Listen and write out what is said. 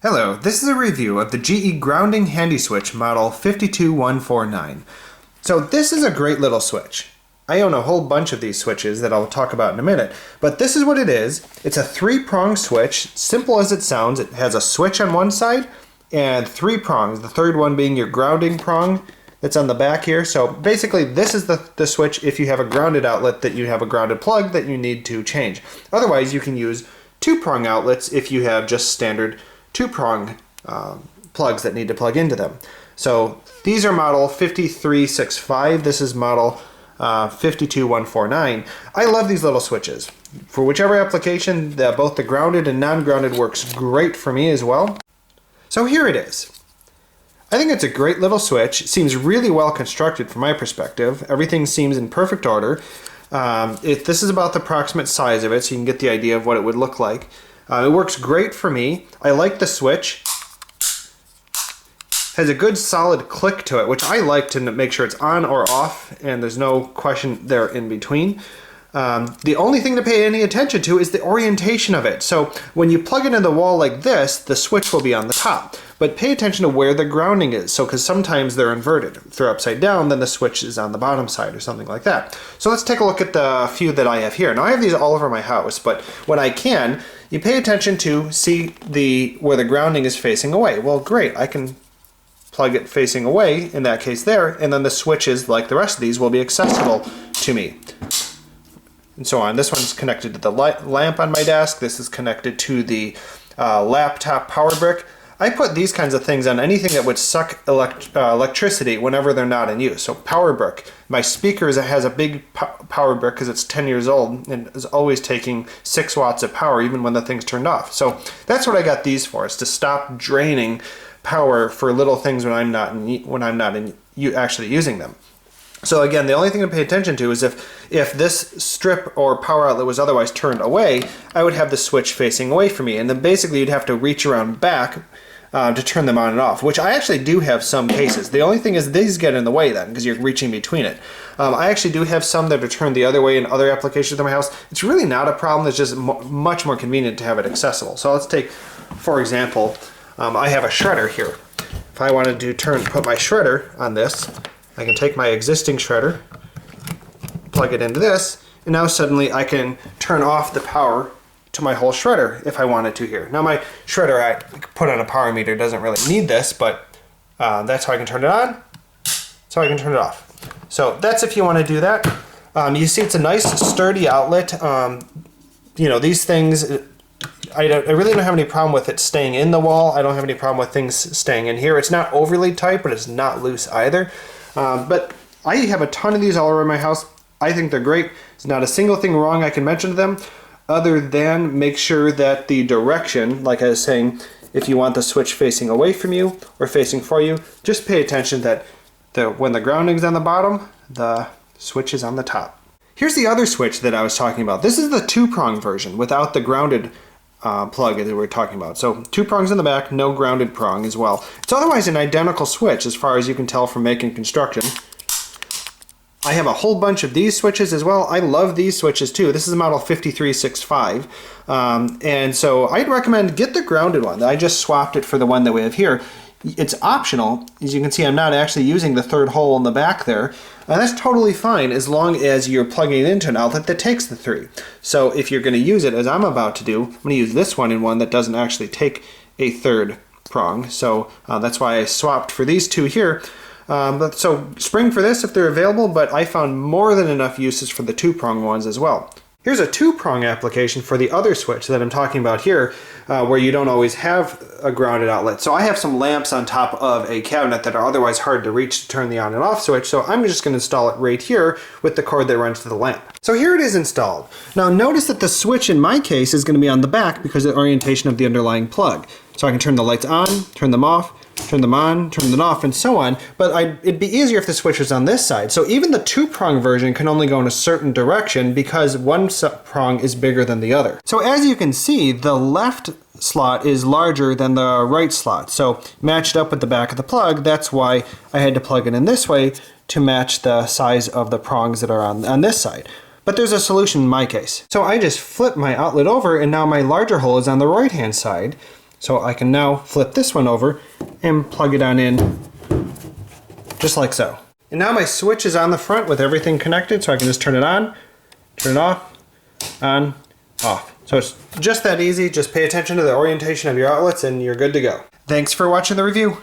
Hello, this is a review of the GE Grounding Handy Switch model 52149. So this is a great little switch. I own a whole bunch of these switches that I'll talk about in a minute, but this is what it is. It's a 3-prong switch, simple as it sounds. It has a switch on one side and 3 prongs, the third one being your grounding prong that's on the back here. So basically this is the switch if you have a grounded outlet that you have a grounded plug that you need to change. Otherwise you can use 2-prong outlets if you have just standard 2-prong plugs that need to plug into them. So these are model 5365. This is model 52149. I love these little switches. For whichever application, both the grounded and non-grounded works great for me as well. So here it is. I think it's a great little switch. It seems really well constructed from my perspective. Everything seems in perfect order. This is about the approximate size of it, so you can get the idea of what it would look like. It works great for me. I like the switch. Has a good solid click to it, which I like to make sure it's on or off, and there's no question there in between. The only thing to pay any attention to is the orientation of it. So when you plug it in the wall like this, the switch will be on the top. But pay attention to where the grounding is. So because sometimes they're inverted. If they're upside down, then the switch is on the bottom side or something like that. So let's take a look at the few that I have here. Now I have these all over my house, but when I can, you pay attention to see where the grounding is facing away. Well, great, I can plug it facing away, in that case there, and then the switches, like the rest of these, will be accessible to me. And so on. This one's connected to the lamp on my desk. This is connected to the laptop power brick. I put these kinds of things on anything that would suck electricity whenever they're not in use. So power brick. My speakers, it has a big power brick because it's 10 years old and is always taking 6 watts of power even when the thing's turned off. So that's what I got these for, is to stop draining power for little things when I'm not actually using them. So again, the only thing to pay attention to is if this strip or power outlet was otherwise turned away, I would have the switch facing away from me. And then basically you'd have to reach around back to turn them on and off, which I actually do have some cases. The only thing is these get in the way then because you're reaching between it. I actually do have some that are turned the other way in other applications in my house. It's really not a problem. It's just much more convenient to have it accessible. So let's take, for example, I have a shredder here. If I wanted to put my shredder on this, I can take my existing shredder, plug it into this, and now suddenly I can turn off the power to my whole shredder if I wanted to here. Now my shredder I put on a power meter doesn't really need this, but that's how I can turn it on, that's how I can turn it off. So that's if you want to do that. You see it's a nice sturdy outlet. You know, these things, I really don't have any problem with it staying in the wall. I don't have any problem with things staying in here. It's not overly tight, but it's not loose either. But I have a ton of these all over my house. I think they're great. There's not a single thing wrong I can mention to them, other than make sure that the direction, like I was saying, if you want the switch facing away from you or facing for you, just pay attention that when the grounding's on the bottom, the switch is on the top. Here's the other switch that I was talking about. This is the 2-prong version without the grounded plug that we're talking about. So 2 prongs in the back, no grounded prong as well. It's otherwise an identical switch as far as you can tell from making construction. I have a whole bunch of these switches as well. I love these switches too. This is model 5365. And so I'd recommend get the grounded one. I just swapped it for the one that we have here. It's optional. As you can see, I'm not actually using the 3rd hole in the back there. And that's totally fine as long as you're plugging it into an outlet that takes the 3. So if you're going to use it, as I'm about to do, I'm going to use this one in one that doesn't actually take a 3rd prong. So that's why I swapped for these 2 here. So spring for this if they're available, but I found more than enough uses for the 2-prong ones as well. Here's a 2-prong application for the other switch that I'm talking about here, where you don't always have a grounded outlet. So I have some lamps on top of a cabinet that are otherwise hard to reach to turn the on and off switch, so I'm just going to install it right here with the cord that runs to the lamp. So here it is installed. Now notice that the switch in my case is going to be on the back because of the orientation of the underlying plug. So I can turn the lights on, turn them off, turn them on, turn them off, and so on. But it'd be easier if the switch was on this side. So even the 2-prong version can only go in a certain direction because one prong is bigger than the other. So as you can see, the left slot is larger than the right slot. So matched up with the back of the plug, that's why I had to plug it in this way to match the size of the prongs that are on this side. But there's a solution in my case. So I just flip my outlet over and now my larger hole is on the right-hand side. So I can now flip this one over and plug it on in just like so. And now my switch is on the front with everything connected, so I can just turn it on, turn it off, on, off. So it's just that easy. Just pay attention to the orientation of your outlets and you're good to go. Thanks for watching the review.